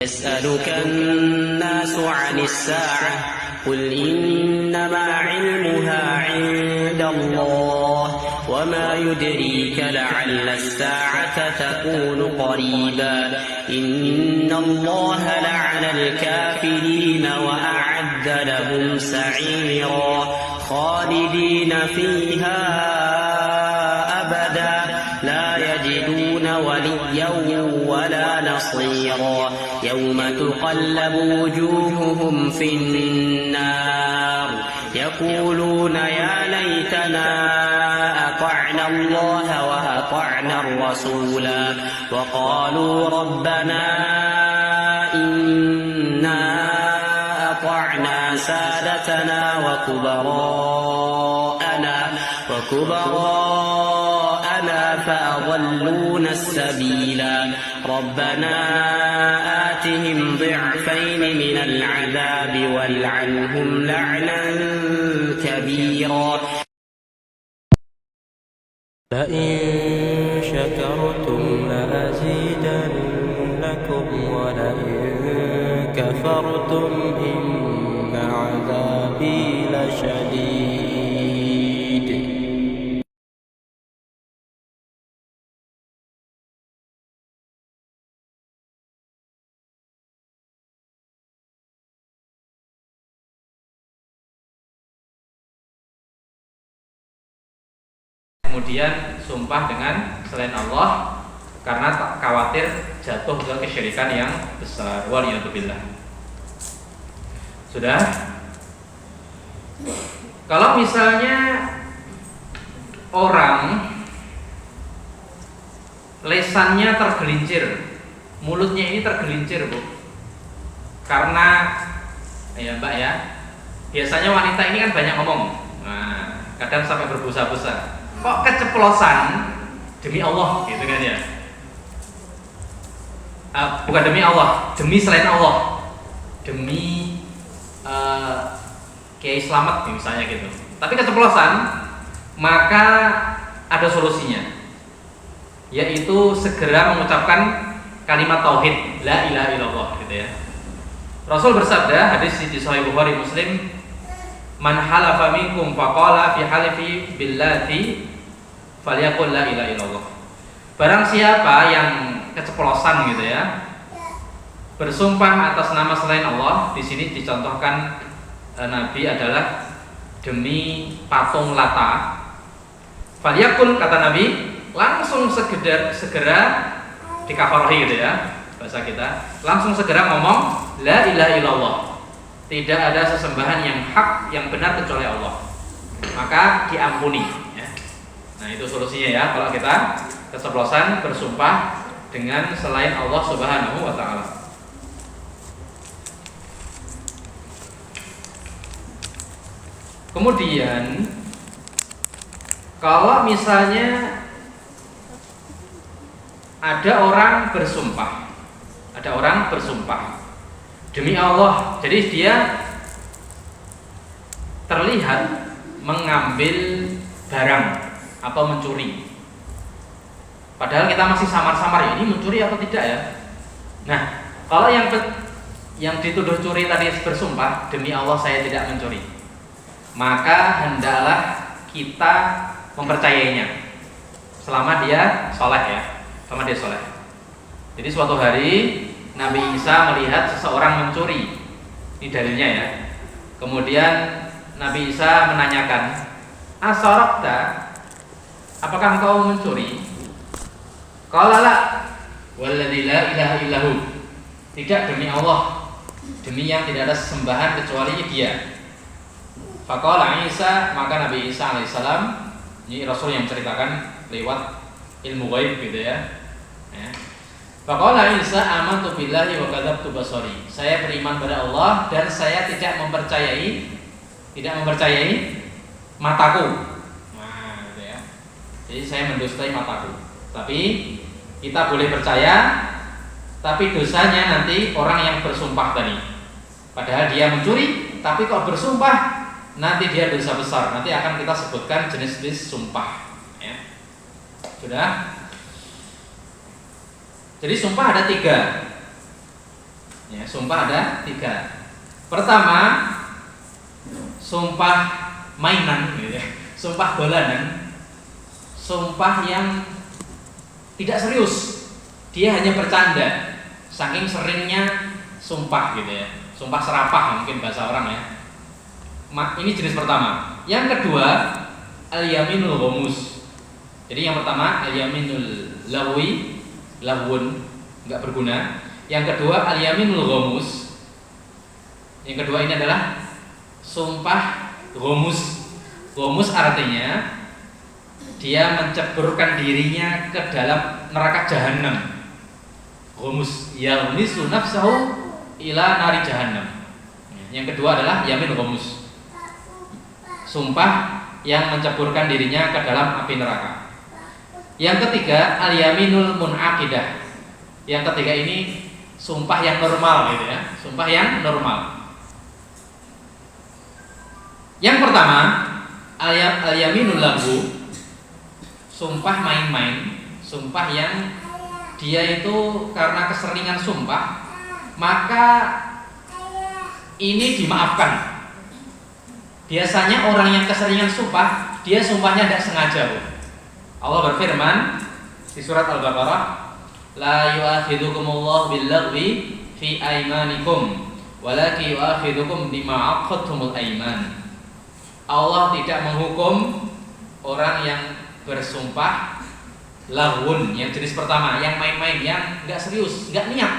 يسألك الناس عن الساعة قل إنما علمها عند الله وما يدريك لعل الساعة تكون قريبا إن الله لعن الكافرين وأعد لهم سعيرا خالدين فيها أبدا لا يجدون وليا ولا نصيرا يوم تقلب وجوههم في النار يقولون يا ليتنا أطعنا الله وأطعنا الرسولا وقالوا ربنا إنا أطعنا سادتنا وكبراءنا فأضلونا السبيلا ربنا آتهم ضعفين من العذاب والعنهم لعنا كبيرا لئن شكرتم لأزيدنكم ولئن كفرتم إن عذابي لشديد. Kemudian sumpah dengan selain Allah karena tak khawatir jatuh ke kesyirikan yang besar. Waliyadzubillah. Sudah? Kalau misalnya orang lesannya tergelincir, mulutnya ini tergelincir, Bu. Karena ya Mbak ya, biasanya wanita ini kan banyak ngomong. Nah, kadang sampai berbusa-busa. Kok keceplosan demi Allah gitu kan ya? Bukan demi Allah, demi selain Allah, demi Kiai Slamet misalnya gitu. Tapi keceplosan, maka ada solusinya, yaitu segera mengucapkan kalimat tauhid la ilaha illallah gitu ya. Rasul bersabda, hadis di Sahih Bukhari Muslim, man halafa minkum faqala fi halifi billati falyaqul la ilaha illallah. Barang siapa yang keceplosan gitu ya, bersumpah atas nama selain Allah, di sini dicontohkan Nabi adalah demi patung Lata. Falyaqul, kata Nabi, langsung segera dikafarahi gitu ya, bahasa kita, langsung segera ngomong la ilaha illallah. Tidak ada sesembahan yang hak, yang benar kecuali Allah, maka diampuni ya. Nah itu solusinya ya, kalau kita keceplosan bersumpah dengan selain Allah Subhanahu wa ta'ala. Kemudian kalau misalnya ada orang bersumpah demi Allah, jadi dia terlihat mengambil barang atau mencuri, padahal kita masih samar-samar, ini mencuri atau tidak ya. Nah, kalau yang dituduh curi tadi bersumpah demi Allah saya tidak mencuri, maka hendaklah kita mempercayainya selama dia soleh ya, selama dia soleh. Jadi suatu hari Nabi Isa melihat seseorang mencuri, ini dalilnya ya. Kemudian Nabi Isa menanyakan, asarakta, apakah engkau mencuri? Qala la, walladzi la ilaha illahu, tidak, demi Allah, demi yang tidak ada sembahan kecuali Dia. Faqala Isa, maka Nabi Isa alaihissalam, ini Rasul yang menceritakan lewat ilmu ghaib gitu ya. Faqala Isa, amantu billahi wa kadzabtu basari, saya beriman pada Allah dan saya tidak mempercayai mataku. Nah, gitu ya. Jadi saya mendustai mataku. Tapi kita boleh percaya, tapi dosanya nanti orang yang bersumpah tadi. Padahal dia mencuri, tapi kok bersumpah, nanti dia dosa besar. Nanti akan kita sebutkan jenis-jenis sumpah ya. Sudah. Jadi sumpah ada 3. Ya, sumpah ada 3. Pertama, sumpah mainan, gitu ya. Sumpah bolanan, sumpah yang tidak serius, dia hanya bercanda, saking seringnya sumpah gitu ya. Sumpah serapah mungkin bahasa orang ya. Ini jenis pertama. Yang kedua, al-yaminul ghamus. Jadi yang pertama al-yaminul lahwun, enggak berguna. Yang kedua al-yaminul ghamus. Yang kedua ini adalah sumpah ghamus. Ghamus artinya dia menceburkan dirinya ke dalam neraka jahanam. Ghamus yaghmisu nafsahu ila nari jahannam. Yang kedua adalah yamin ghamus. Sumpah yang menceburkan dirinya ke dalam api neraka. Yang ketiga al-yaminul munaqidah. Yang ketiga ini sumpah yang normal gitu ya. Sumpah yang normal. Yang pertama al-yaminul lahu, sumpah main-main, sumpah yang dia itu karena keseringan sumpah, maka ini dimaafkan. Biasanya orang yang keseringan sumpah, dia sumpahnya tidak sengaja, Bu. Allah berfirman di surat Al-Baqarah, la yu'akhidukumullahu bil-laghwi fi aymanikum walakin yu'akhidukum bima 'aqadtumul ayman. Allah tidak menghukum orang yang bersumpah laghun, yang jenis pertama, yang main-main, yang enggak serius, enggak niat,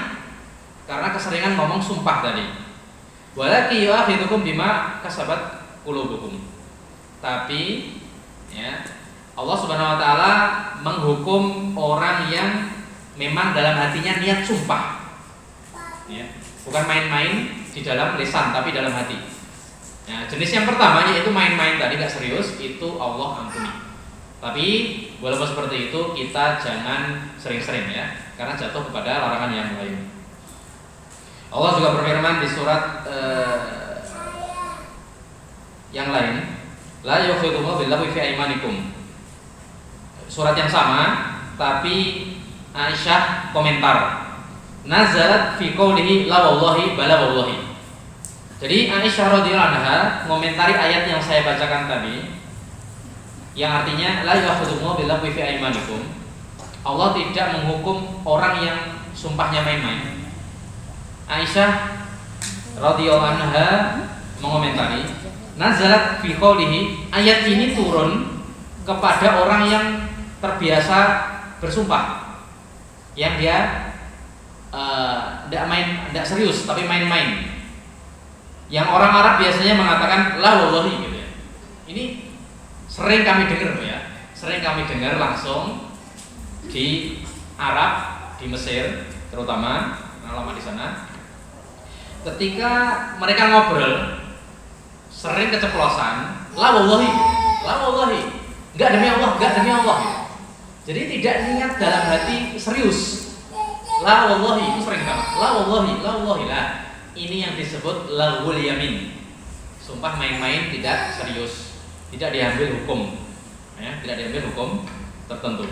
karena keseringan ngomong sumpah tadi. Walakin yu'akhidukum bima kasabat qulubukum. Tapi ya, Allah Subhanahu wa taala menghukum orang yang memang dalam hatinya niat sumpah. Ya, bukan main-main di dalam lisan tapi dalam hati. Nah, jenis yang pertama yaitu main-main tadi enggak serius, itu Allah ampuni. Tapi walaupun seperti itu kita jangan sering-sering ya, karena jatuh kepada larangan yang lain. Allah juga berfirman di surat yang lain, la yu'akhidukum billahi fi aymanikum. Surat yang sama, tapi Aisyah komentar, nazalat fi qoulihi la wallahi bala wallahi. Jadi Aisyah radhiyallahu anha mengomentari ayat yang saya bacakan tadi, yang artinya la yu'akhidukum billahi fi aymanikum. Allah tidak menghukum orang yang sumpahnya main-main. Aisyah radhiyallahu anha mengomentari, nazalat fi qoulihi, ayat ini turun kepada orang yang terbiasa bersumpah, yang dia tidak serius tapi main-main. Yang orang Arab biasanya mengatakan la wallahi gitu ya. Ini sering kami dengar ya, sering kami dengar langsung di Arab, di Mesir terutama, lama di sana. Ketika mereka ngobrol, sering keceplosan la wallahi, enggak demi Allah, enggak demi Allah. Jadi tidak niat dalam hati serius. La wallahi itu sering banget. La wallahi lah. Ini yang disebut laghul yamin. Sumpah main-main tidak serius, tidak diambil hukum. Ya, tidak diambil hukum tertentu.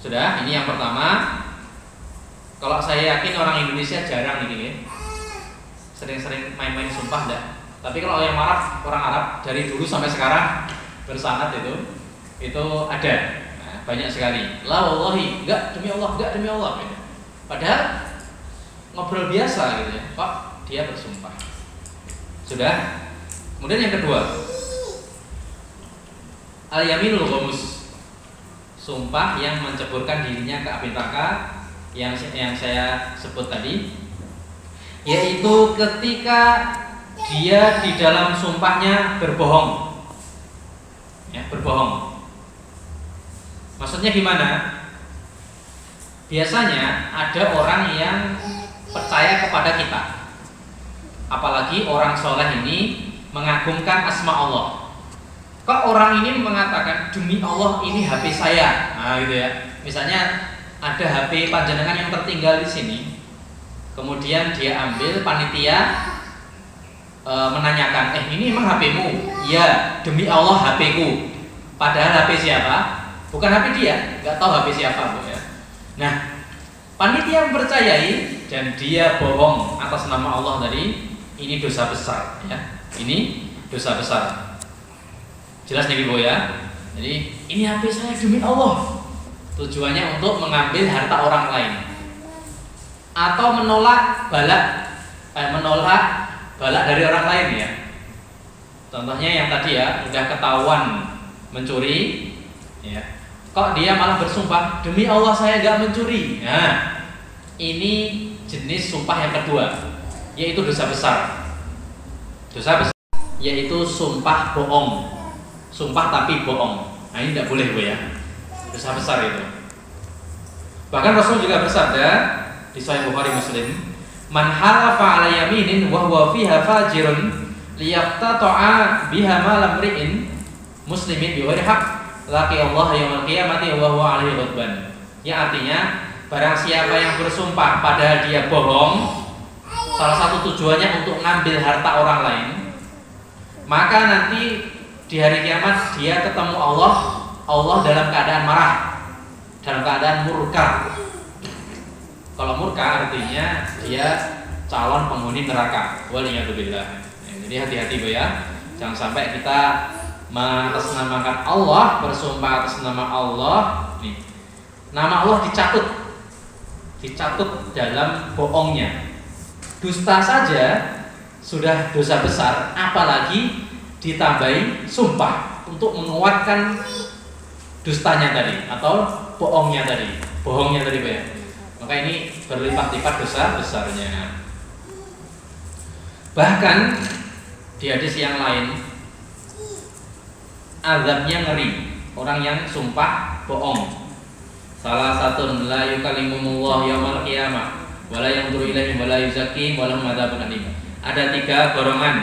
Sudah, ini yang pertama. Kalau saya yakin orang Indonesia jarang ini, sering-sering main-main sumpah enggak. Tapi kalau yang orang Arab dari dulu sampai sekarang bersanad itu ada. Nah, banyak sekali. La wallahi, enggak demi Allah, enggak demi Allah. Padahal ngobrol biasa gitu ya. Pak, dia bersumpah. Sudah. Kemudian yang kedua, al-yaminul ghamus. Sumpah yang menceburkan dirinya ke api neraka yang saya sebut tadi, yaitu ketika dia di dalam sumpahnya berbohong. Ya, berbohong. Maksudnya gimana? Biasanya ada orang yang percaya kepada kita, apalagi orang soleh ini mengagungkan asma Allah. Kok orang ini mengatakan demi Allah ini HP saya, nah gitu ya. Misalnya ada HP panjenengan yang tertinggal di sini, kemudian dia ambil, panitia menanyakan, ini emang HPmu? Ya, demi Allah HPku. Padahal HP siapa? Bukan HP dia, nggak tahu HP siapa, Bu ya. Nah, panitia mempercayai dan dia bohong atas nama Allah tadi, ini dosa besar ya. Ini dosa besar. Jelas nih Bu ya. Jadi ini HP saya demi Allah. Tujuannya untuk mengambil harta orang lain atau menolak balak dari orang lain ya. Contohnya yang tadi ya, udah ketahuan mencuri ya. Kok dia malah bersumpah demi Allah saya gak mencuri. Nah, ini jenis sumpah yang kedua, yaitu dosa besar. Dosa besar yaitu sumpah bohong. Sumpah tapi bohong. Nah, ini tidak boleh Bu ya. Dosa besar itu. Bahkan Rasul juga bersabda di Sahih Bukhari Muslim, "Man halafa 'ala yaminin wa huwa fiha fajirun liyaqtata'a biha malam ri'in muslimin bi ghairi haqq laqi Allah yaumil qiyamati wa huwa 'alaihi ghadban." Ya, artinya barang siapa yang bersumpah padahal dia bohong, salah satu tujuannya untuk ngambil harta orang lain, maka nanti di hari kiamat dia ketemu Allah dalam keadaan marah, dalam keadaan murka. Kalau murka artinya dia calon penghuni neraka. Waliyadzubillah. Jadi hati-hati Bu ya. Jangan sampai kita mengatasnamakan Allah, bersumpah atas nama Allah. Nih, nama Allah dicatut dalam bohongnya. Dusta saja sudah dosa besar, apalagi ditambahi sumpah untuk menguatkan dustanya tadi atau bohongnya tadi Bu ya. Maka ini berlipat-lipat dosa besarnya. Bahkan di hadis yang lain azabnya ngeri orang yang sumpah bohong. Salah satu la yukallimullah yaumil qiyamah wala yanzuru ilaihim wala yuzakkihim wa lahum adzabun alim. Ada 3 golongan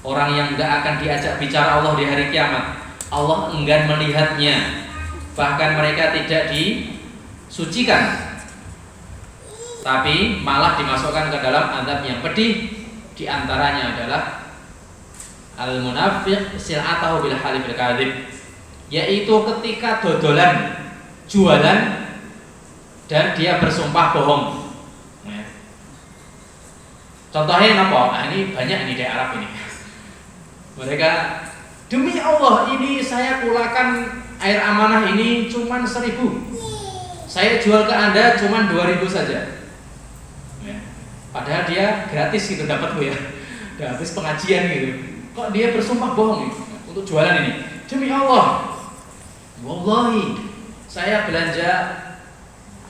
orang yang enggak akan diajak bicara Allah di hari kiamat. Allah enggan melihatnya, bahkan mereka tidak disucikan, tapi malah dimasukkan ke dalam azab yang pedih. Di antaranya adalah al-munafiq sil'atahu bil halifil kadzib, yaitu ketika dodolan jualan dan dia bersumpah bohong. Contohnya apa? Nah, ini banyak ini di Arab ini. Mereka demi Allah ini saya kulakan air amanah ini cuman 1.000. Saya jual ke Anda cuman 2.000 saja. Ya. Padahal dia gratis gitu dapat Bu ya. Udah habis pengajian gitu. Kok dia bersumpah bohong gitu untuk jualan ini? Demi Allah. Wallahi saya belanja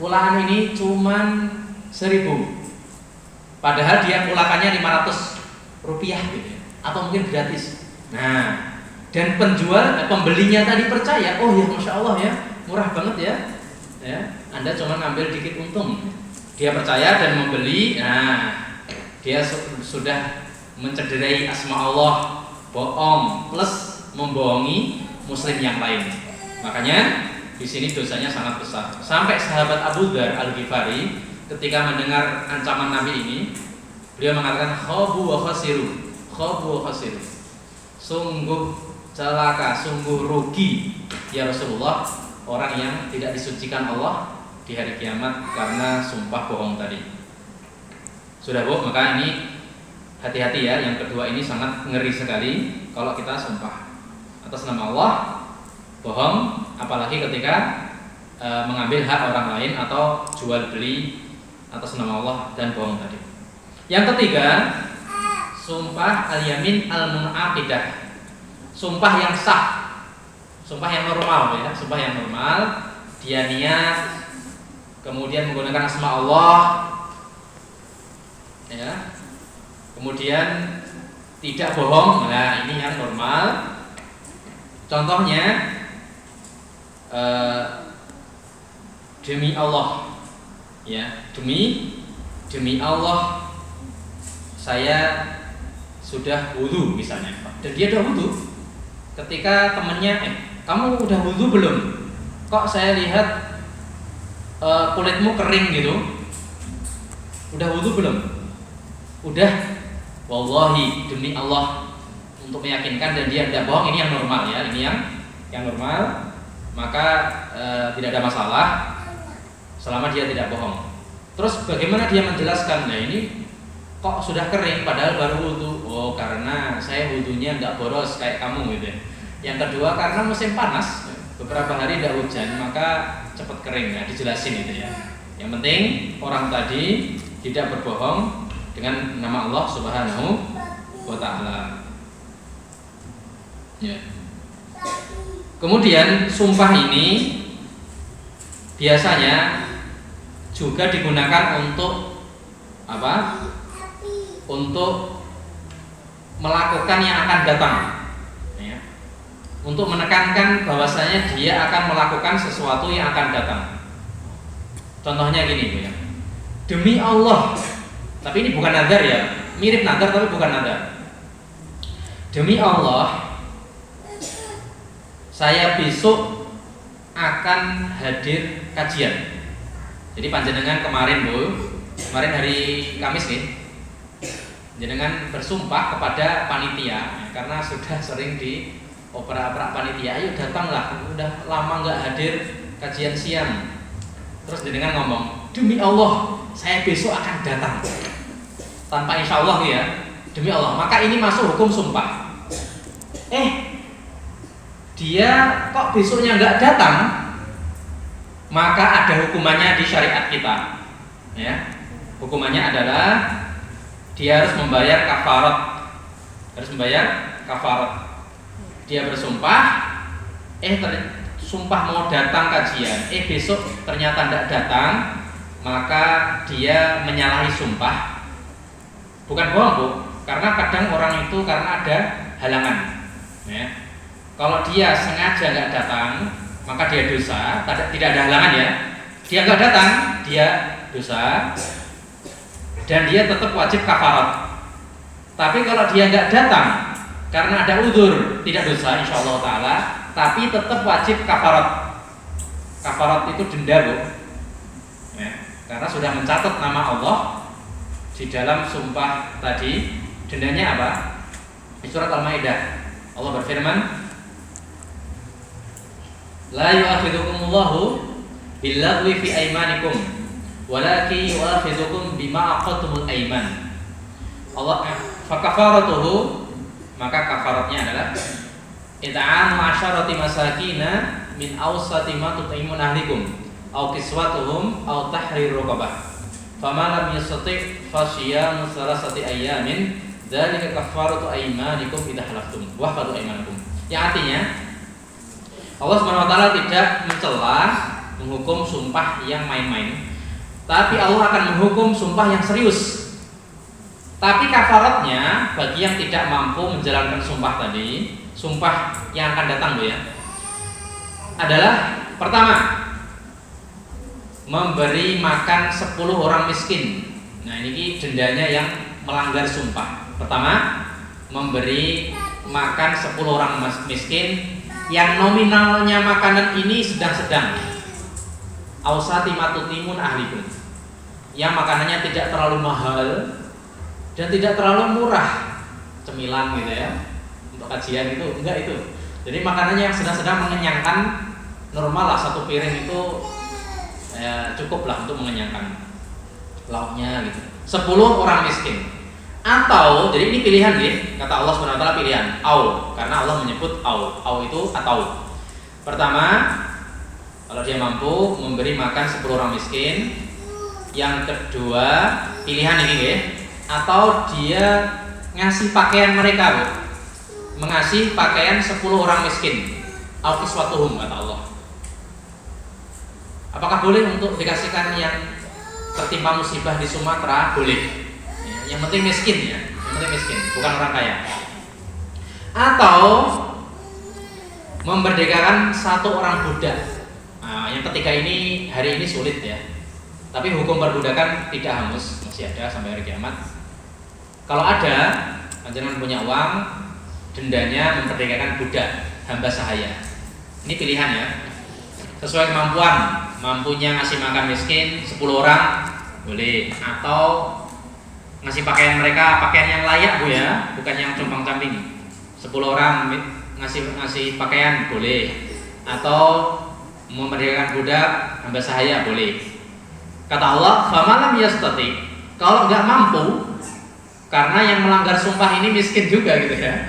kulaan ini cuman 1.000. Padahal dia kulakannya 500 rupiah gitu ya. Atau mungkin gratis. Nah, dan pembelinya tadi percaya, oh ya Masya Allah ya, murah banget ya. Ya, Anda cuma ngambil dikit untung. Dia percaya dan membeli. Nah, dia sudah mencederai asma Allah, bohong plus membohongi muslim yang lain. Makanya di sini dosanya sangat besar. Sampai sahabat Abu Dzar Al-Ghifari ketika mendengar ancaman Nabi ini, beliau mengatakan khabu wa khasiru. Sungguh celaka, sungguh rugi ya Rasulullah orang yang tidak disucikan Allah di hari kiamat karena sumpah bohong tadi. Sudah Bu, maka ini hati-hati ya. Yang kedua ini sangat ngeri sekali kalau kita sumpah atas nama Allah bohong, apalagi ketika mengambil hak orang lain atau jual beli atas nama Allah dan bohong tadi. Yang ketiga, sumpah al-yamin al-munaqidah. Sumpah yang sah. Sumpah yang normal ya, sumpah yang normal. Dia niat kemudian menggunakan asma Allah ya. Kemudian tidak bohong. Nah, ini yang normal. Contohnya demi Allah ya, demi Allah saya sudah wudu misalnya, dan dia udah wudu. Ketika temannya, kamu udah wudu belum? Kok saya lihat kulitmu kering gitu. Udah wudu belum? Udah. Wallahi demi Allah, untuk meyakinkan dan dia tidak bohong. Ini yang normal ya, ini yang normal. Maka tidak ada masalah selama dia tidak bohong. Terus bagaimana dia menjelaskan? Nah ini kok sudah kering padahal baru wudhu. Oh karena saya wudhunya nggak boros kayak kamu gitu ya. Yang kedua karena musim panas, beberapa hari tidak hujan maka cepat kering ya, dijelasin itu ya. Yang penting orang tadi tidak berbohong dengan nama Allah Subhanahu wa taala. Ya. Kemudian sumpah ini biasanya juga digunakan untuk apa? Untuk melakukan yang akan datang. Ya. Untuk menekankan bahwasanya dia akan melakukan sesuatu yang akan datang. Contohnya gini, Bu ya. Demi Allah. Tapi ini bukan nadar ya. Mirip nadar tapi bukan nadar. Demi Allah, saya besok akan hadir kajian. Jadi panjenengan kemarin hari Kamis nih, jenengan bersumpah kepada panitia karena sudah sering di opera-opera panitia, ayo datanglah, udah lama nggak hadir kajian siang. Terus jenengan ngomong, demi Allah, saya besok akan datang. Tanpa insya Allah ya, demi Allah. Maka ini masuk hukum sumpah. Dia kok besoknya nggak datang, maka ada hukumannya di syariat kita. Ya, hukumannya adalah dia harus membayar kafarat. Dia bersumpah, sumpah mau datang kajian, besok ternyata tidak datang, maka dia menyalahi sumpah. Bukan bohong, Bu, karena kadang orang itu karena ada halangan. Ya. Kalau dia sengaja nggak datang, maka dia dosa. Tidak ada halangan ya. Dia nggak datang, dia dosa. Dan dia tetap wajib kafarat. Tapi kalau dia nggak datang karena ada udzur, tidak dosa insya Allah taala. Tapi tetap wajib kafarat. Kafarat itu denda, Bu. Ya, karena sudah mencatat nama Allah di dalam sumpah tadi. Dendanya apa? Di surat Al-Maidah Allah berfirman, la yu'akhidhukumullahu billaghwi fi aymanikum walakin yu'akhidhukum bima aqadtumul ayman. Allah fa kafaratuhu, maka kafaratnya adalah it'amu asyarati masakina min awsati ma tut'imun ahlikum aw kiswatuhum aw tahrir raqabah faman lam yastati' fasyiyamu thalathati ayyamin dzalika kafaratu aymanikum idza halaftum wa fadu aymanakum. Yang artinya Allah Subhanahu wa taala tidak mencela menghukum sumpah yang main-main, tapi Allah akan menghukum sumpah yang serius. Tapi kafaratnya bagi yang tidak mampu menjalankan sumpah tadi, sumpah yang akan datang, Bu ya, adalah pertama, memberi makan 10 orang miskin. Nah, ini dendanya yang melanggar sumpah. Pertama, memberi makan 10 orang miskin yang nominalnya makanan ini sedang-sedang. Ausati matutimun ahlikum, yang makanannya tidak terlalu mahal dan tidak terlalu murah, cemilan gitu ya. Untuk kajian itu enggak itu. Jadi makanannya yang sedang-sedang mengenyangkan, normal lah, satu piring itu cukup lah untuk mengenyangkan, lauknya gitu. 10 orang miskin. Atau, jadi ini pilihan nih, kata Allah SWT pilihan, au, karena Allah menyebut au itu atau. Pertama, kalau dia mampu memberi makan 10 orang miskin. Yang kedua, pilihan ini ya, atau dia ngasih pakaian mereka, Bu. Mengasih pakaian 10 orang miskin. Au kiswatuhum, kata Allah. Apakah boleh untuk dikasihkan yang tertimpa musibah di Sumatera? Boleh. Yang penting miskin ya, yang penting miskin, bukan orang kaya. Atau memerdekakan 1 orang budak. Nah, yang ketiga ini hari ini sulit ya. Tapi hukum perbudakan tidak hangus, masih ada sampai hari kiamat. Kalau ada, panjenengan punya uang, dendanya memerdekakan budak, hamba sahaya. Ini pilihan ya. Sesuai kemampuan, mampunya ngasih makan miskin 10 orang boleh, atau ngasih pakaian mereka, pakaian yang layak, Bu ya, bukan yang compang-camping. 10 orang ngasih pakaian boleh, atau memerdekakan budak hamba sahaya boleh. Kata Allah, famalam yastati, kalau nggak mampu, karena yang melanggar sumpah ini miskin juga gitu ya.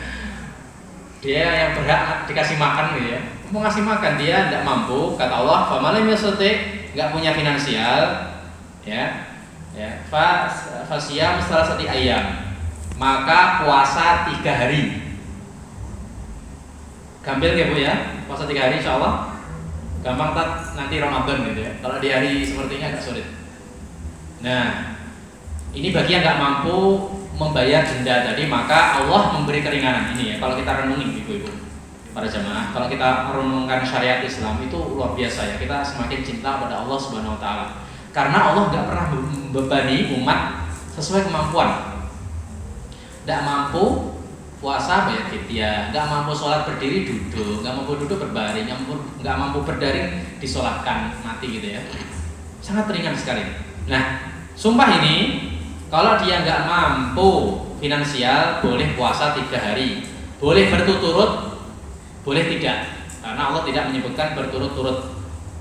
Dia yang berhak dikasih makan gitu ya. Mau ngasih makan dia tidak mampu, kata Allah, famalam yastati, nggak punya finansial, ya. Fasiyam salasati ayam, maka puasa 3 hari. Gampil ya Bu ya, puasa 3 hari insya Allah. Gampang tak nanti Ramadan gitu ya. Kalau di hari seperti ini agak sulit. Nah, ini bagi yang nggak mampu membayar denda tadi, maka Allah memberi keringanan ini ya. Kalau kita renungi ibu-ibu, para jamaah, kalau kita renungkan syariat Islam itu luar biasa ya. Kita semakin cinta pada Allah Subhanahu Wa Taala. Karena Allah nggak pernah membebani umat sesuai kemampuan. Nggak mampu puasa bayar fidyah, nggak mampu sholat berdiri duduk, nggak mampu duduk berbaring, nggak mampu berdaring disolatkan mati gitu ya. Sangat ringan sekali. Nah, sumpah ini kalau dia nggak mampu finansial boleh puasa 3 hari, boleh berturut-turut, boleh tidak, karena Allah tidak menyebutkan berturut-turut.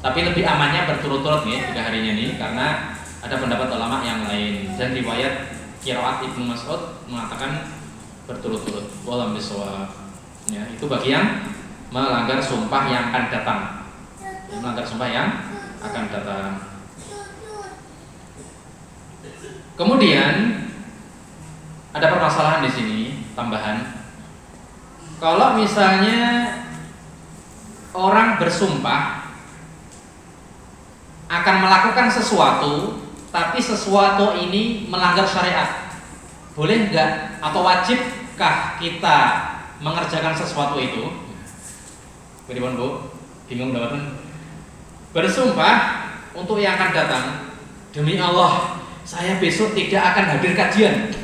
Tapi lebih amannya berturut-turut nih 3 harinya nih, karena ada pendapat ulama yang lain dan riwayat Qiraat Ibnu Mas'ud mengatakan berturut-turut. Wallahu bisawab. Ya, itu bagi yang melanggar sumpah yang akan datang. Melanggar sumpah yang akan datang. Kemudian ada permasalahan di sini tambahan. Kalau misalnya orang bersumpah akan melakukan sesuatu, tapi sesuatu ini melanggar syariat, boleh nggak atau wajibkah kita mengerjakan sesuatu itu? Bagaimana Bu? Bingung dapat? Bersumpah untuk yang akan datang, demi Allah, saya besok tidak akan hadir kajian.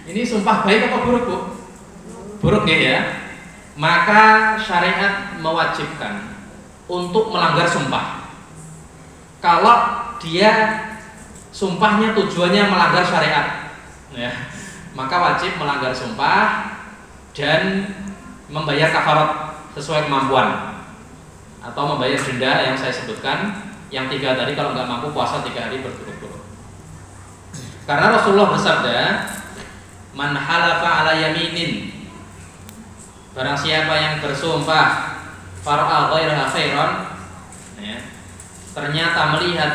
Ini sumpah baik apa buruk Bu? Buruk ya. Maka syariat mewajibkan untuk melanggar sumpah. Kalau dia sumpahnya tujuannya melanggar syariat, ya, maka wajib melanggar sumpah dan membayar kafarat sesuai kemampuan atau membayar denda yang saya sebutkan yang 3 tadi. Kalau nggak mampu puasa 3 hari berturut-turut. Karena Rasulullah bersabda, man halafa ala yaminin, barang siapa yang bersumpah fara'a ghairaha khairan, ya, ternyata melihat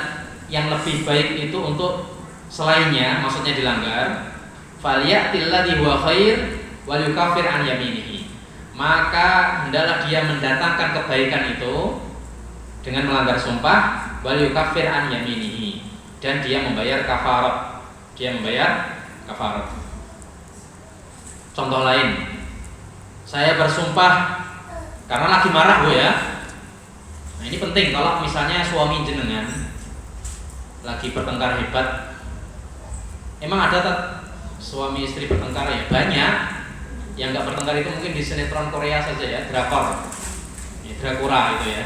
yang lebih baik itu untuk selainnya, maksudnya dilanggar, falyatil ladzi huwa khair wal yukaffir an yaminihi, maka hendaklah dia mendatangkan kebaikan itu dengan melanggar sumpah, wal yukaffir an yaminihi, dan dia membayar kafarat. Dia membayar kafarat. Contoh lain, saya bersumpah karena lagi marah Bu ya. Nah, ini penting kalau misalnya suami jenengan lagi bertengkar hebat. Emang ada tak suami istri bertengkar ya? Banyak. Yang nggak bertengkar itu mungkin di sinetron Korea saja ya, drakor, ya, Dracula itu ya,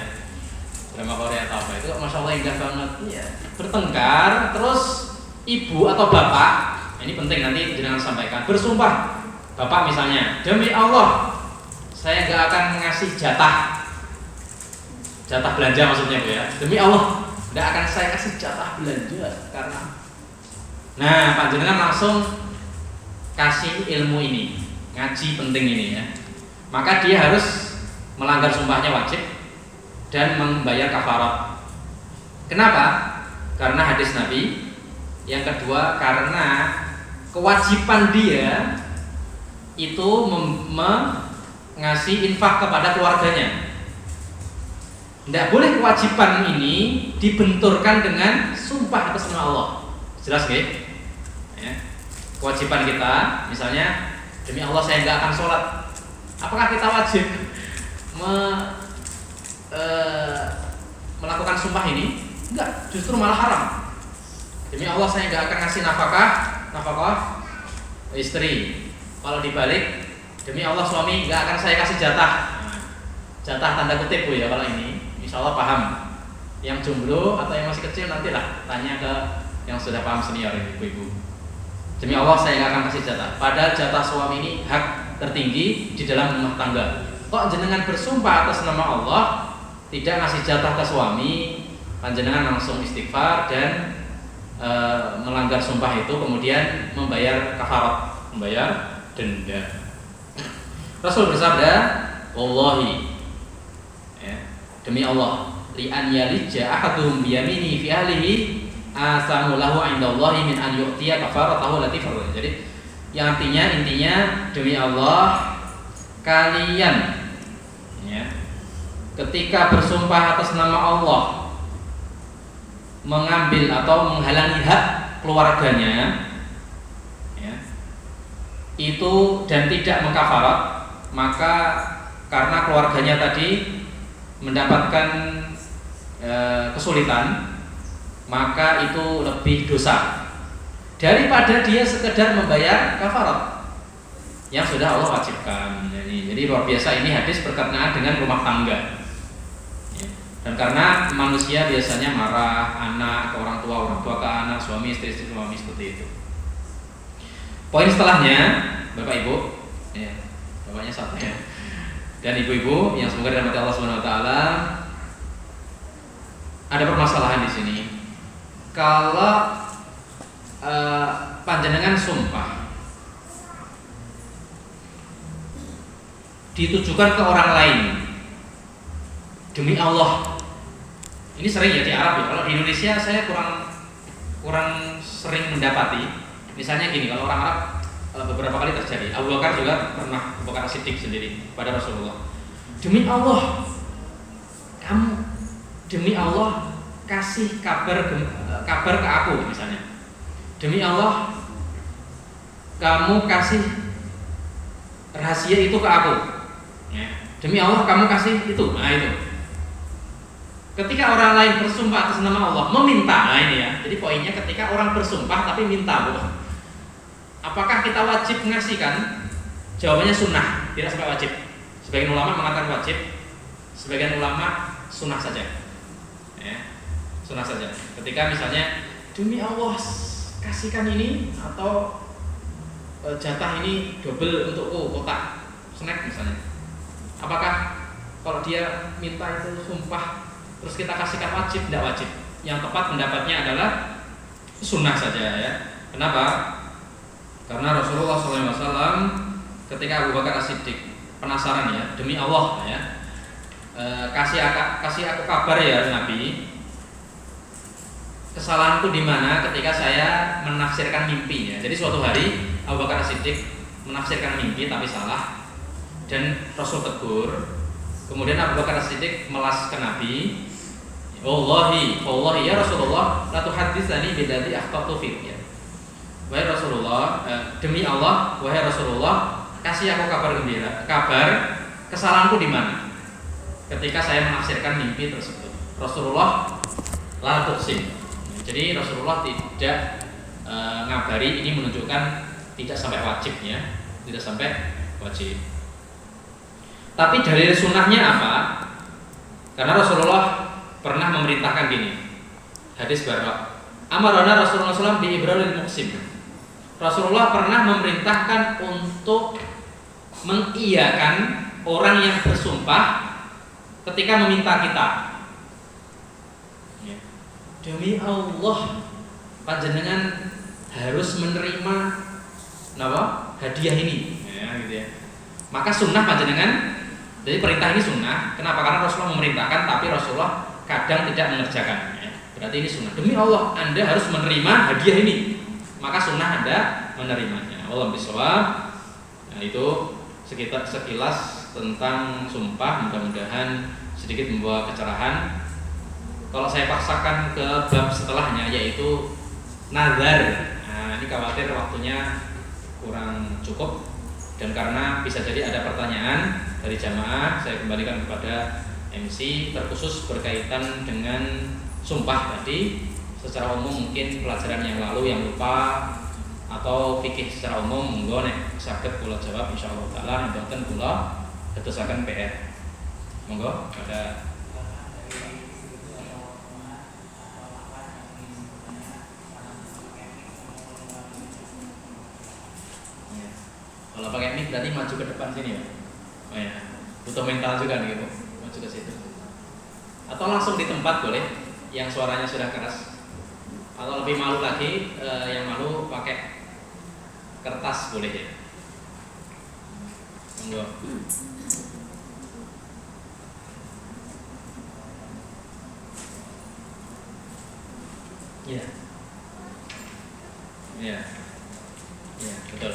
drama Korea atau apa itu, masya Allah indah banget. Ya, bertengkar, terus ibu atau bapak, ini penting nanti jangan sampaikan, bersumpah, bapak misalnya, demi Allah, saya nggak akan ngasih jatah belanja maksudnya Bu ya, demi Allah, nggak akan saya kasih jatah belanja karena. Nah, panjenengan langsung kasih ilmu ini, ngaji penting ini ya. Maka dia harus melanggar sumpahnya wajib dan membayar kafarat. Kenapa? Karena hadis Nabi. Yang kedua, karena kewajiban dia itu ngasih infak kepada keluarganya. Tidak boleh kewajiban ini dibenturkan dengan sumpah atas nama Allah. Jelas nggih? Ya. Kewajiban kita, misalnya demi Allah saya nggak akan sholat. Apakah kita wajib melakukan sumpah ini? Enggak, justru malah haram. Demi Allah saya nggak akan ngasih nafkah istri. Kalau dibalik, demi Allah suami nggak akan saya kasih jatah. Nah, jatah tanda kutip Bu ya kalau ini. Insya Allah paham. Yang jomblo atau yang masih kecil nantilah tanya ke yang sudah paham senior ibu-ibu. Demi Allah saya nggak akan kasih jatah. Padahal jatah suami ini hak tertinggi di dalam rumah tangga. Kok jenengan bersumpah atas nama Allah tidak ngasih jatah ke suami, panjenengan langsung istighfar dan melanggar sumpah itu kemudian membayar kafarat, membayar denda. Rasul bersabda, wallahi, ya, demi Allah, li an yalija ahaduhum biyamini fi ahlihi asamu lahu indallahi min an yu'tiya kafaratahu lati farad. Jadi yang intinya demi Allah, kalian, ya, ketika bersumpah atas nama Allah mengambil atau menghalangi hak keluarganya, ya, itu dan tidak mengkafarat, maka karena keluarganya tadi mendapatkan kesulitan, maka itu lebih dosa daripada dia sekedar membayar kafarat yang sudah Allah wajibkan. Jadi luar biasa ini hadis berkenaan dengan rumah tangga. Dan karena manusia biasanya marah, anak ke orang tua ke anak, suami istri suami, seperti itu. Poin setelahnya, Bapak Ibu, ya, bapaknya satu ya, dan ibu-ibu yang semoga dirahmati Allah Subhanahu Wa Taala, ada permasalahan di sini. Kalau panjenengan sumpah ditujukan ke orang lain demi Allah, ini sering ya di Arab ya. Kalau di Indonesia saya kurang sering mendapati. Misalnya gini, kalau orang Arab beberapa kali terjadi. Abu Bakar juga pernah, Abu Bakar Siddiq sendiri pada Rasulullah, demi Allah, kamu demi Allah kasih kabar ke aku, misalnya, demi Allah kamu kasih rahasia itu ke aku, ya. Demi Allah kamu kasih itu. Nah itu, ketika orang lain bersumpah atas nama Allah meminta, nah ini ya. Jadi poinnya ketika orang bersumpah tapi minta, apakah kita wajib mengasihkan? Jawabannya sunnah, tidak sampai wajib. Sebagian ulama mengatakan wajib, sebagian ulama sunnah saja, ya, sunnah saja. Ketika misalnya demi Allah kasihkan ini, atau jatah ini double untukku, kotak snack misalnya, apakah kalau dia minta itu sumpah terus kita kasihkan wajib? Tidak wajib. Yang tepat pendapatnya adalah sunnah saja, ya. Kenapa? Karena Rasulullah SAW ketika Abu Bakar As-Siddiq penasaran, ya, demi Allah, ya, kasih aku kabar ya Nabi, kesalahanku di mana ketika saya menafsirkan mimpinya. Jadi suatu hari Abu Bakar As-Siddiq menafsirkan mimpi tapi salah, dan Rasul tegur. Kemudian Abu Bakar As-Siddiq melas ke Nabi, wallahi ya Rasulullah, la tuhadditsani billadzi akhtatu fi, ya. Wahai Rasulullah, demi Allah, wahai Rasulullah, kasih aku kabar gembira, kabar kesalahanku di mana ketika saya menafsirkan mimpi tersebut. Rasulullah la tuqsim. Jadi Rasulullah tidak ngabari, ini menunjukkan tidak sampai wajib, ya, tidak sampai wajib. Tapi dalil sunnahnya apa? Karena Rasulullah pernah memerintahkan gini, hadis Barra, amarana Rasulullah SAW bi ibraril muqsim. Rasulullah pernah memerintahkan untuk mengiyakan orang yang bersumpah ketika meminta kita. Demi Allah, panjenengan harus menerima hadiah ini, ya, gitu ya. Maka sunnah panjenengan, jadi perintah ini sunnah. Kenapa? Karena Rasulullah memerintahkan, tapi Rasulullah kadang tidak mengerjakan, ya. Berarti ini sunnah. Demi Allah, Anda harus menerima hadiah ini, maka sunnah Anda menerimanya. Wallahu bishawab. Nah, itu sekilas tentang sumpah. Mudah-mudahan sedikit membawa kecerahan. Kalau saya paksakan ke bab setelahnya, yaitu nazar, nah ini khawatir waktunya kurang cukup, dan karena bisa jadi ada pertanyaan dari jamaah, saya kembalikan kepada MC terkhusus berkaitan dengan sumpah tadi. Secara umum mungkin pelajaran yang lalu yang lupa, atau fikih secara umum, monggo nek saged kula jawab insyaallah taala, nek mboten kula dadosaken PR. Monggo ada. Kalau pakai mic berarti maju ke depan sini, ya. Oh ya, butuh mental juga nih, Bu. Maju ke situ. Atau langsung di tempat boleh. yang suaranya sudah keras. Atau lebih malu lagi, yang malu pakai kertas boleh ya. Monggo. Iya. Iya. Iya, betul.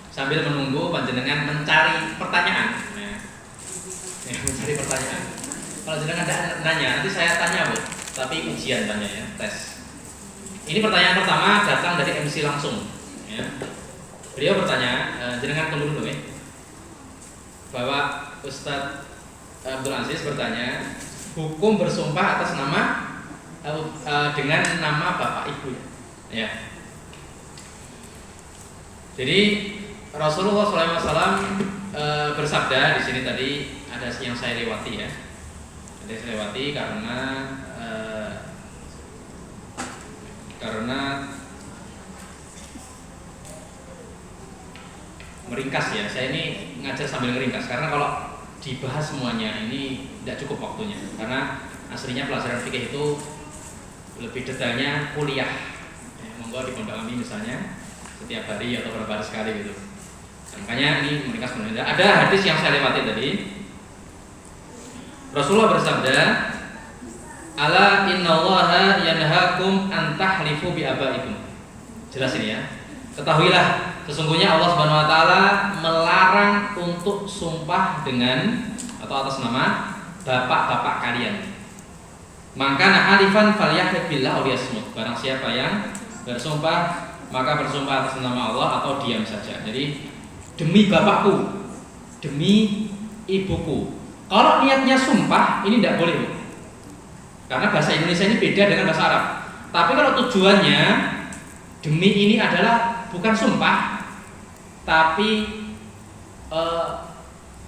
Sambil menunggu panjenengan mencari pertanyaan. Mencari pertanyaan. Kalau jenengan ada nanya, nanti saya tanya, Bu. Tapi ujian tanya ya, tes. Ini pertanyaan pertama datang dari MC langsung. Ya. Beliau bertanya, jenengan tunggu dulu ya. Bahwa Ustadz Abdul Aziz bertanya, hukum bersumpah atas nama dengan nama bapak ibu. Ya. Jadi Rasulullah SAW bersabda di sini tadi ada yang saya lewati ya. Ada yang saya lewati karena meringkas ya. Saya ini ngajar sambil ngeringkas karena kalau dibahas semuanya ini tidak cukup waktunya. Karena aslinya pelajaran fikih itu lebih detailnya kuliah. Ya, monggo di pondok kami misalnya setiap hari atau beberapa hari sekali gitu. Nah, makanya ini meringkas benar. Ada hadis yang saya lewati tadi. Rasulullah bersabda, "Ala innallaha yanhaakum an tahlifu bi abaikum." Jelas ini ya. Ketahuilah, sesungguhnya Allah Subhanahu wa taala melarang untuk sumpah dengan atau atas nama bapak-bapak kalian. Maka halifan falyahlif billah aw yasmut. Barang siapa yang bersumpah, maka bersumpah atas nama Allah atau diam saja. Jadi demi bapakku, demi ibuku. Kalau niatnya sumpah, ini tidak boleh, Bu. Karena bahasa Indonesia ini beda dengan bahasa Arab. Tapi kalau tujuannya demi ini adalah bukan sumpah, tapi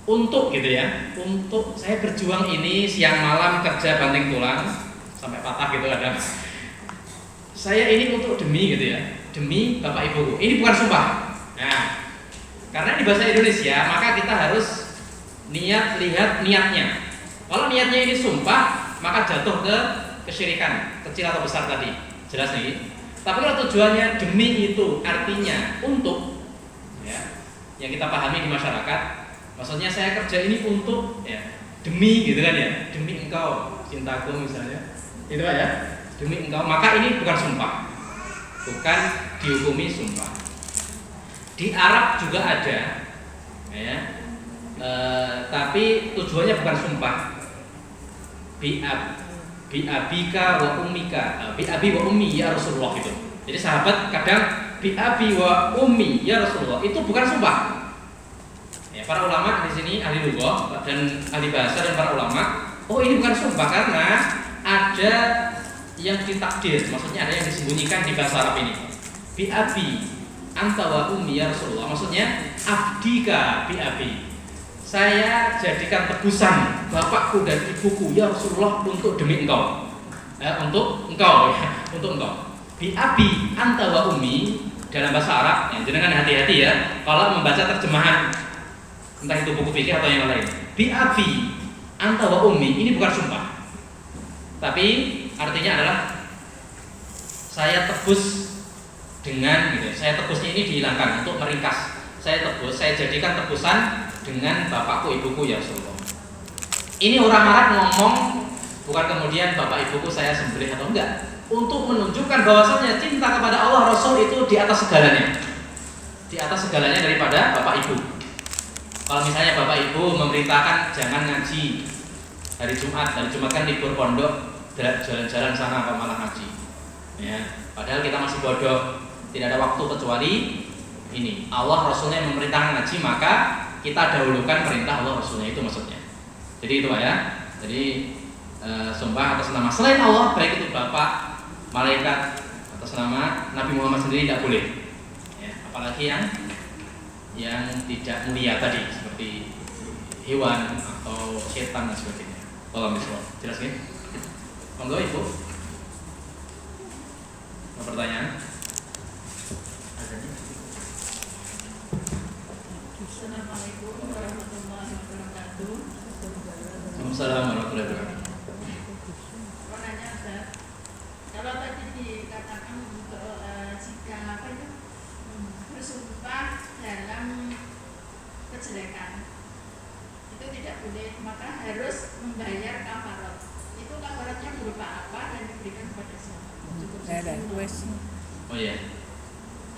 untuk gitu ya, untuk saya berjuang ini siang malam kerja banting tulang sampai patah gitu kadang. Saya ini untuk demi gitu ya, demi bapak ibuku. Ini bukan sumpah. Nah, karena di bahasa Indonesia maka kita harus lihat niatnya. Kalau niatnya ini sumpah, maka jatuh ke kesyirikan kecil atau besar tadi. Jelas nih. Tapi kalau tujuannya demi itu artinya untuk ya, yang kita pahami di masyarakat, maksudnya saya kerja ini untuk ya, demi gitu kan ya, demi engkau cintaku misalnya. Itu kan ya, demi engkau, maka ini bukan sumpah. Bukan dihukumi sumpah. Di Arab juga ada ya. Tapi tujuannya bukan sumpah. Bi abika wa ummika, bi abi wa ummi ya Rasulullah gitu. Jadi sahabat kadang bi abi wa ummi ya Rasulullah itu bukan sumpah. Ya, para ulama di sini ahli lugah dan ahli bahasa dan para ulama, oh ini bukan sumpah karena ada yang ditakdir, maksudnya ada yang disembunyikan di bahasa Arab ini. Bi abi anta wa ummi ya Rasulullah, maksudnya abdika bi abi. Saya jadikan tebusan bapakku dan ibuku ya Rasulullah untuk demi engkau. Untuk engkau ya, untuk engkau. Bi abi anta wa ummi dalam bahasa Arab, ya, jangan hati-hati ya kalau membaca terjemahan entah itu buku fikih atau yang lain. Bi abi anta wa ummi ini bukan sumpah. Tapi artinya adalah saya tebus dengan gitu. Saya tebusnya ini dihilangkan untuk meringkas. Saya tebus, saya jadikan tebusan dengan bapakku ibuku ya Rasulullah. Ini orang Arab ngomong bukan kemudian bapak ibuku saya sembelih atau enggak, untuk menunjukkan bahwasanya cinta kepada Allah Rasul itu di atas segalanya. Di atas segalanya daripada bapak ibu. Kalau misalnya bapak ibu memerintahkan jangan ngaji hari Jumat kan libur pondok, jalan-jalan sana apa malah ngaji. Ya, padahal kita masih bodoh, tidak ada waktu kecuali ini. Allah Rasulnya memerintahkan ngaji, maka kita dahulukan perintah Allah Rasulnya, itu maksudnya. Jadi itu ya. Jadi sumpah atas nama selain Allah, baik itu bapak, malaikat, atas nama Nabi Muhammad sendiri tidak boleh. Ya, apalagi yang tidak mulia tadi seperti hewan atau setan dan sebagainya. Tolong misal, jelas kan? Monggo Ibu. Ada pertanyaan? Assalamualaikum warahmatullahi wabarakatuh. Assalamualaikum warahmatullahi wabarakatuh. Mau nanya dalam kejelekan itu tidak boleh, maka harus membayar kafarat. Itu kafaratnya berupa apa dan diberikan kepada siapa? Cukup sekian. Oh iya.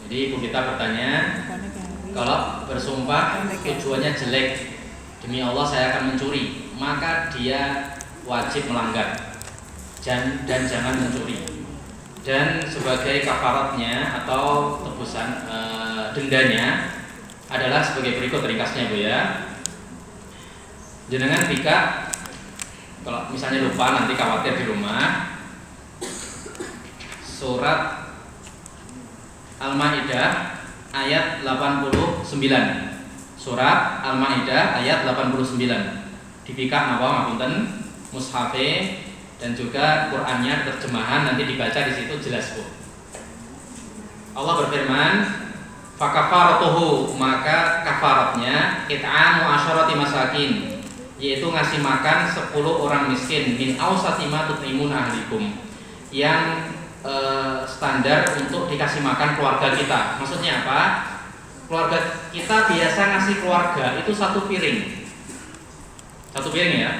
Jadi ibu kita bertanya, kalau bersumpah tujuannya jelek, demi Allah saya akan mencuri, maka dia wajib melanggar dan jangan mencuri. Dan sebagai kafaratnya atau tebusan dendanya adalah sebagai berikut ringkasnya Bu ya. Jenengan jika kalau misalnya lupa nanti khawatir di rumah, surat Al-Maidah ayat 89. Surat Al-Maidah ayat 89. Dipikak napa ngapunten mushafe dan juga Qur'annya terjemahan nanti dibaca di situ jelas Bu. Allah berfirman, "Fakafaratuhu", maka kafaratnya it'amu asyarati masakin, yaitu ngasih makan 10 orang miskin min awsati ma tut'imun ahlikum, yang standar untuk dikasih makan keluarga kita. Maksudnya apa? Keluarga kita biasa ngasih keluarga itu 1 piring. 1 piring ya.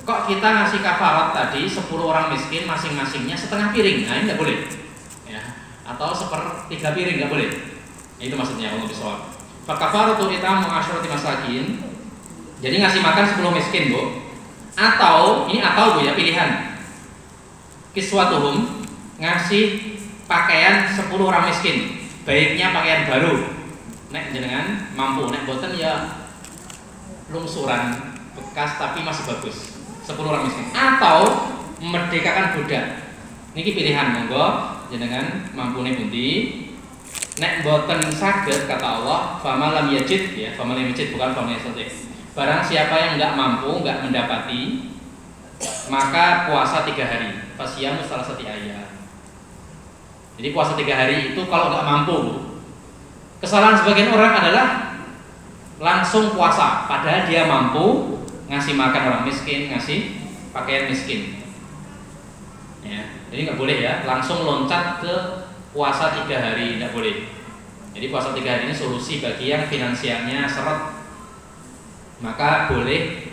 Kok kita ngasih kafarat tadi 10 orang miskin masing-masingnya setengah piring? Nah, ini enggak boleh. Ya. Atau 1/3 piring enggak boleh. Itu maksudnya Allah bisawab. Fa kafaratu it'amu asyarati masakin. Jadi ngasih makan 10 miskin, Bu. Atau ini atau Bu ya, pilihan. Kiswatuhum, ngasih pakaian 10 orang miskin, baiknya pakaian baru. Nek jenengan mampu, nek boten ya lungsuran bekas tapi masih bagus. 10 orang miskin. Atau memerdekakan budak. Niki pilihan, monggo jenengan mampune pundi. Nek boten saged kata Allah, famalam yajid ya, famalam yajid bukan famalam yajid. Barang siapa yang enggak mampu, enggak mendapati, maka puasa 3 hari. Fasyamu salasati ayyam. Jadi puasa 3 hari itu kalau nggak mampu. Kesalahan sebagian orang adalah langsung puasa, padahal dia mampu ngasih makan orang miskin, ngasih pakaian miskin. Ya, jadi nggak boleh ya, langsung loncat ke puasa 3 hari, nggak boleh. Jadi puasa 3 hari ini solusi bagi yang finansialnya seret, maka boleh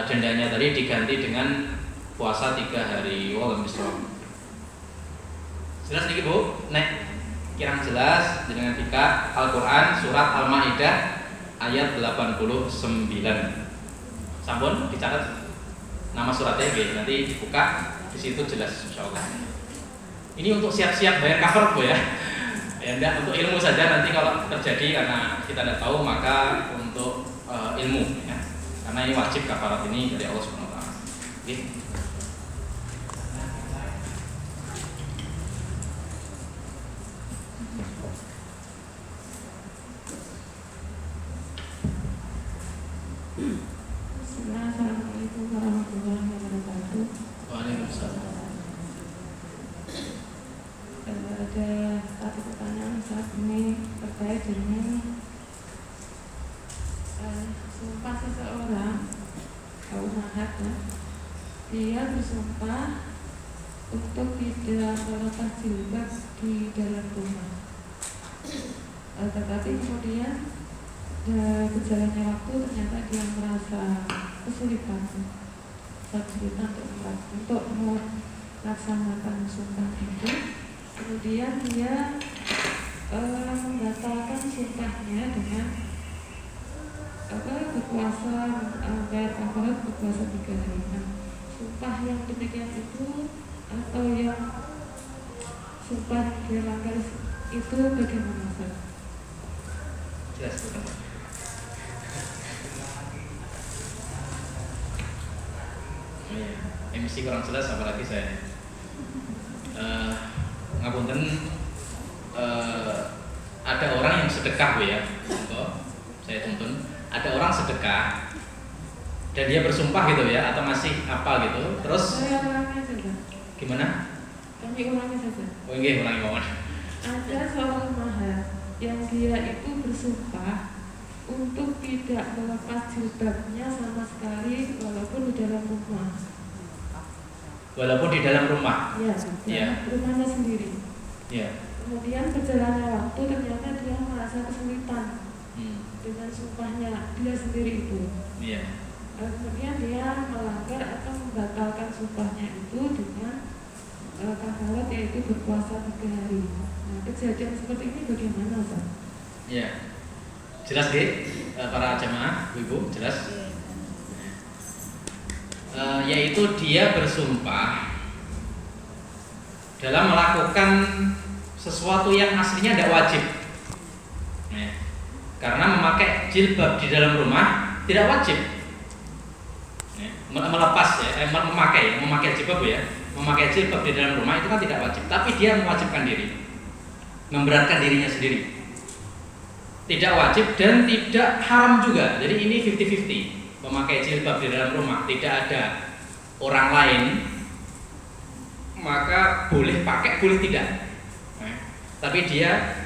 dendanya tadi diganti dengan puasa 3 hari. Wallahu a'lam. Jelas nih Bu, nek kirang jelas dengan buka Al-Quran surat Al-Maidah ayat 89. Sampun dicatat nama suratnya, nanti dibuka di situ jelas insyaallah. Ini untuk siap-siap bayar cover Bu ya. Ya enggak, untuk ilmu saja, nanti kalau terjadi karena kita tidak tahu maka untuk ilmu ya. Karena ini wajib kafarat ini dari Allah Subhanahu wa taala. Oke. Assalamualaikum warahmatullahi wabarakatuh. Waalaikumsalam. Ada satu pertanyaan saat ini terkait dengan sumpah seseorang, umahat ya. Dia bersumpah untuk tidak melepas jilbab di dalam rumah. Tetapi kemudian berjalannya waktu ternyata dia merasa kesulitan untuk melaksanakan sumpah itu. Kemudian dia membatalkan sumpahnya dengan berpuasa, bayar kafarat berpuasa 3 hari. Nah, sumpah yang demikian itu atau yang sumpah dia langgar itu bagaimana Ustaz? Jelas bukan? MC kurang jelas apalagi saya. Ngapunten, ada orang yang sedekah Bu ya. Contoh, saya tuntun, ada orang sedekah dan dia bersumpah gitu ya, atau masih apa gitu. Terus Saya ulangi saja. gimana? Kami ulangi saja. Oh nggih, ulangi mawon. Ada seorang mahat yang dia itu bersumpah untuk tidak melepas jilbabnya sama sekali walaupun di dalam rumah. Walaupun di dalam rumah. Ya, Ya. rumahnya sendiri. Ya. Kemudian berjalannya waktu ternyata dia merasa merasa kesulitan dengan sumpahnya dia sendiri itu. Iya. Kemudian dia melanggar atau membatalkan sumpahnya itu dengan kafarat, yaitu berpuasa 3 hari. Nah, kejadian seperti ini bagaimana, Pak? Iya. Jelas deh para jamaah, Ibu, jelas. Yaitu dia bersumpah dalam melakukan sesuatu yang aslinya tidak wajib. Karena memakai jilbab di dalam rumah tidak wajib. Melepas ya, memakai jilbab ya, memakai jilbab di dalam rumah itu kan tidak wajib. Tapi dia mewajibkan diri, memberatkan dirinya sendiri. Tidak wajib dan tidak haram juga. Jadi ini 50-50. Memakai jilbab di dalam rumah, tidak ada orang lain, maka boleh pakai, boleh tidak. Tapi dia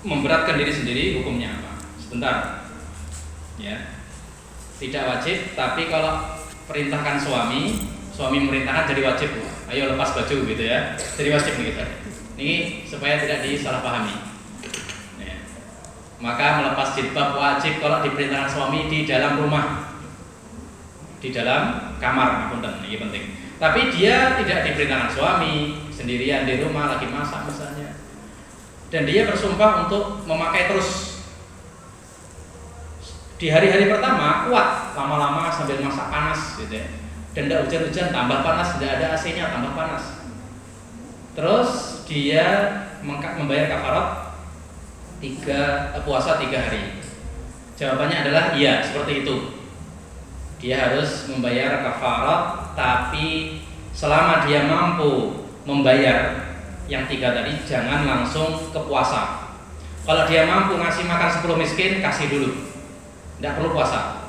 memberatkan diri sendiri, hukumnya apa? Sebentar. Ya. Tidak wajib, tapi kalau perintahkan suami merintahkan jadi wajib. Ayo lepas baju gitu ya. Jadi wajib nih kita. Ini supaya tidak disalahpahami. Ya. Maka melepas jilbab wajib kalau diperintahkan suami di dalam rumah, di dalam kamar, punten, ini penting. Tapi dia tidak diperintahkan suami, sendirian di rumah lagi masak misalnya. Dan dia bersumpah untuk memakai terus. Di hari-hari pertama kuat, lama-lama sambil masak panas gitu ya. Dan tidak hujan-hujan tambah panas, tidak ada AC-nya tambah panas. Terus dia membayar kafarat puasa 3 hari. Jawabannya adalah iya, seperti itu. Dia harus membayar kafarat, tapi selama dia mampu membayar yang 3 tadi, jangan langsung ke puasa. Kalau dia mampu ngasih makan 10 miskin, kasih dulu, tidak perlu puasa.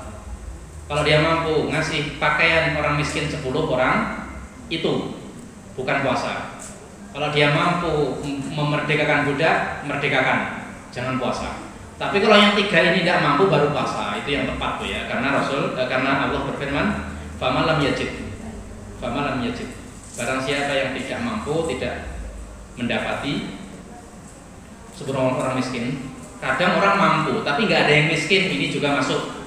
Kalau dia mampu ngasih pakaian orang miskin 10 orang, itu bukan puasa. Kalau dia mampu memerdekakan budak, merdekakan, jangan puasa. Tapi kalau yang 3 ini tidak mampu, baru puasa. Itu yang tepat tuh ya, karena Allah berfirman, "Famalam yajid." Famalam yajid. Barang siapa yang tidak mampu, tidak mendapati seberapa orang miskin. Kadang orang mampu, tapi nggak ada yang miskin, ini juga masuk.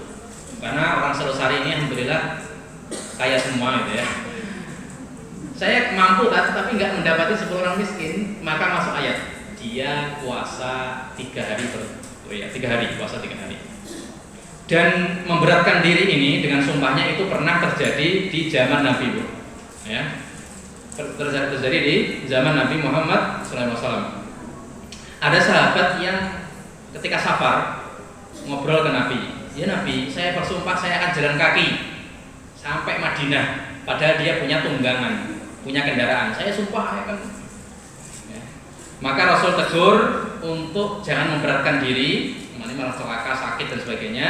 Karena orang Selosari ini alhamdulillah kaya semua gitu ya. Saya mampu tapi nggak mendapati 10 orang miskin, maka masuk ayat. Dia puasa 3 hari 3 hari, puasa 3 hari. Dan memberatkan diri ini dengan sumpahnya itu pernah terjadi di zaman Nabi, Bu. Ya. Terjadi di zaman Nabi Muhammad SAW. Ada sahabat yang ketika safar ngobrol ke Nabi, "Ya Nabi, saya bersumpah saya akan jalan kaki sampai Madinah, padahal dia punya tunggangan, punya kendaraan. Saya sumpah akan." Ya. Maka Rasul tegur untuk jangan memberatkan diri, nanti malah celaka, sakit dan sebagainya.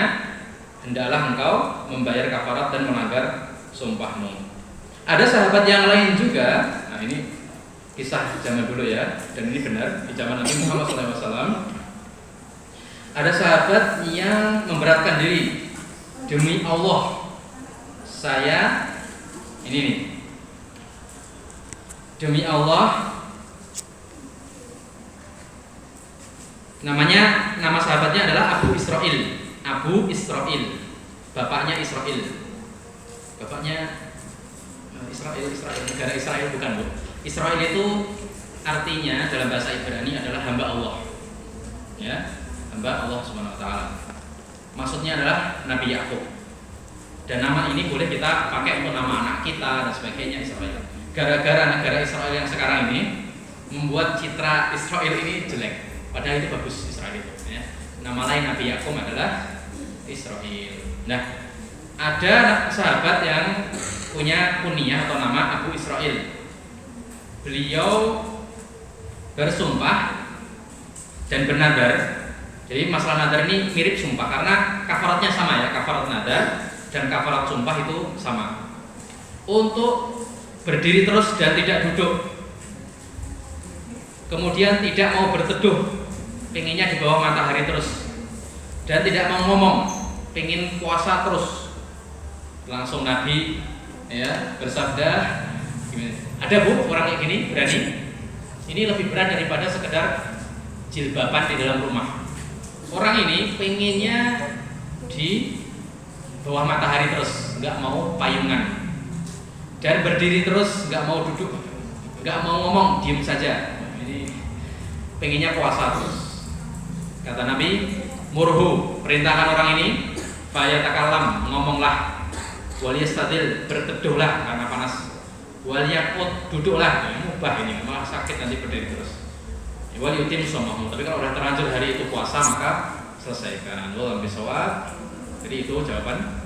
Hendaklah engkau membayar kafarat dan melanggar sumpahmu. Ada sahabat yang lain juga. Nah ini kisah zaman dulu ya, dan ini benar di zaman Nabi Muhammad SAW. Ada sahabat yang memberatkan diri, demi Allah saya ini nih, demi Allah, nama sahabatnya adalah Abu Israil. Abu Israil, bapaknya Israil, bapaknya Israel, negara Israel bukan, Bu. Israel itu artinya dalam bahasa Ibrani adalah hamba Allah. Ya, hamba Allah Subhanahu wa taala. Maksudnya adalah Nabi Yakub. Dan nama ini boleh kita pakai untuk nama anak kita dan sebagainya, Israel. Gara-gara negara Israel yang sekarang ini membuat citra Israel ini jelek, padahal itu bagus Israel itu, ya. Nama lain Nabi Yakub adalah Israel. Nah, ada sahabat yang punya kunyah atau nama Abu Israil. Beliau bersumpah dan bernadar. Jadi masalah nadar ini mirip sumpah karena kafaratnya sama ya, kafarat nadar dan kafarat sumpah itu sama. Untuk berdiri terus dan tidak duduk, kemudian tidak mau berteduh, pengennya di bawah matahari terus, dan tidak mau ngomong, pengen puasa terus. Langsung Nabi ya bersabda, ada Bu orang kayak gini berani? Ini lebih berat daripada sekedar jilbaban di dalam rumah. Orang ini pengennya di bawah matahari terus, nggak mau payungan, dan berdiri terus, nggak mau duduk, nggak mau ngomong, diem saja. Ini pengennya puasa terus. Kata Nabi, murhu, perintahkan orang ini, fayatakalam, ngomonglah, waliyastadil, berteduhlah karena panas, waliyakut, duduklah, mubah ini, malah sakit nanti berdiri terus. Waliyutim somahu, tapi kalau udah terlanjur hari itu puasa maka selesaikan. Wallahu bisawab. Jadi itu jawaban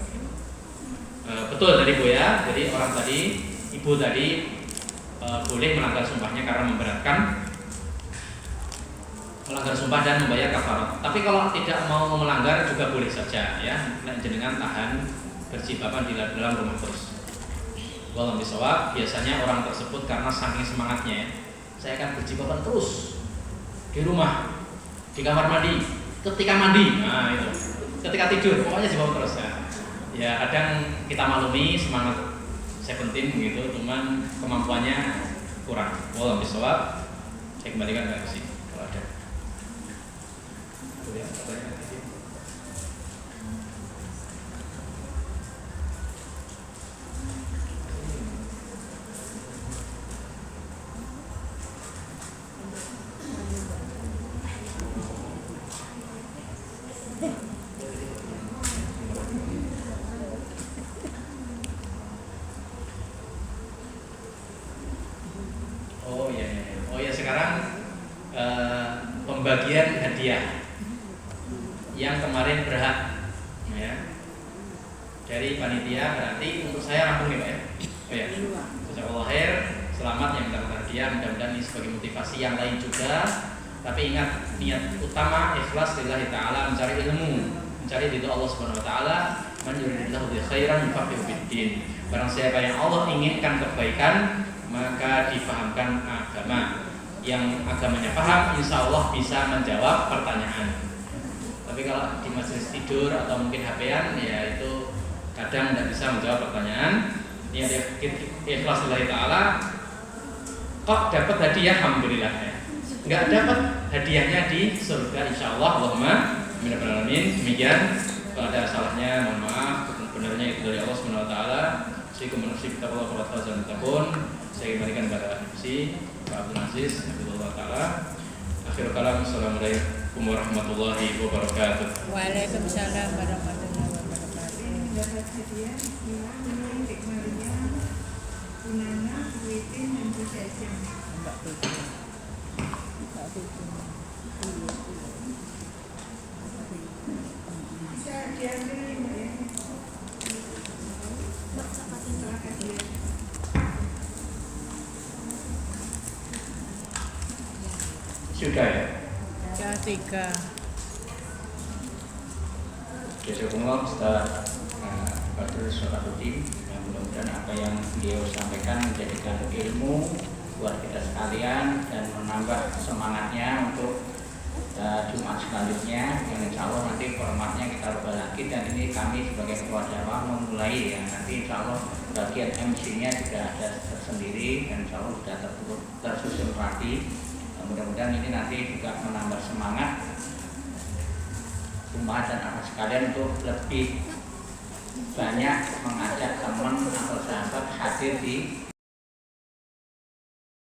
betul dari Buya. Jadi orang tadi, ibu tadi boleh melanggar sumpahnya karena memberatkan, melanggar sumpah dan membayar kafarat. Tapi kalau tidak mau melanggar juga boleh saja ya. Jenengan tahan berjibakan di dalam rumah terus. Wallahu bisawab. Biasanya orang tersebut karena saking semangatnya ya, saya akan berjibakan terus di rumah, di kamar mandi, ketika mandi, nah itu, ketika tidur, pokoknya jibakan terus ya. Ya kadang kita maklumi semangat 17 gitu, cuman kemampuannya kurang. Wallahu bisawab. Saya kembalikan ke sini kalau ada. Itu ya, pertanyaan tadi. Pembagian hadiah yang kemarin berhak ya dari panitia, berarti untuk saya rampung nih Pak ya. Oh ya, jazakallahu khair, selamat yang mendapat hadiah, mudah-mudahan ini sebagai motivasi yang lain juga. Tapi ingat, niat utama ikhlas lillahi ta'ala, mencari ilmu, mencari ridho Allah Subhanahu wa taala. Man yuridillahu bi khairan yufaqihu fid-din. Barang siapa yang Allah inginkan kebaikan, maka difahamkan agama. Yang agamanya paham, insya Allah bisa menjawab pertanyaan. Tapi kalau di majelis tidur atau mungkin HP-an, ya itu kadang tidak bisa menjawab pertanyaan. Ini ada ikhlas lillahi ta'ala, kok dapat hadiah, alhamdulillah ya. Nggak dapat hadiahnya di surga insya Allah. Allahumma amin ya rabbal alamin. Demikian, kalau ada salahnya mohon maaf, benarnya itu dari Allah Subhanahu wa taala. Assalamualaikum warahmatullahi wabarakatuh. Saya kembalikan kepada MC Pak Abdul Aziz Abdullah Ta'ala. Akhirul kalam, assalamualaikum warahmatullahi wabarakatuh. Waalaikumsalam warahmatullahi wabarakatuh. Dapat hadiah Bismillah menurut Dik Maria, Punana, Witin, dan Bujajan. Mbak Tuti. Bisa diambil ini ya. Sudah ya? Ya, 3. Jazakumullah Ustaz Badrul Solahuddin. Mudah-mudahan apa yang beliau sampaikan menjadikan ilmu buat kita sekalian dan menambah semangatnya untuk Jumat selanjutnya, yang insya Allah nanti formatnya kita rubah lagi. Dan ini kami sebagai ketua dakwah memulai ya, nanti insya Allah bagian MC-nya juga ada tersendiri dan insya Allah sudah tersusun rapi. Mudah-mudahan ini nanti juga menambah semangat umat dan anak sekalian untuk lebih banyak mengajak teman atau sahabat hadir di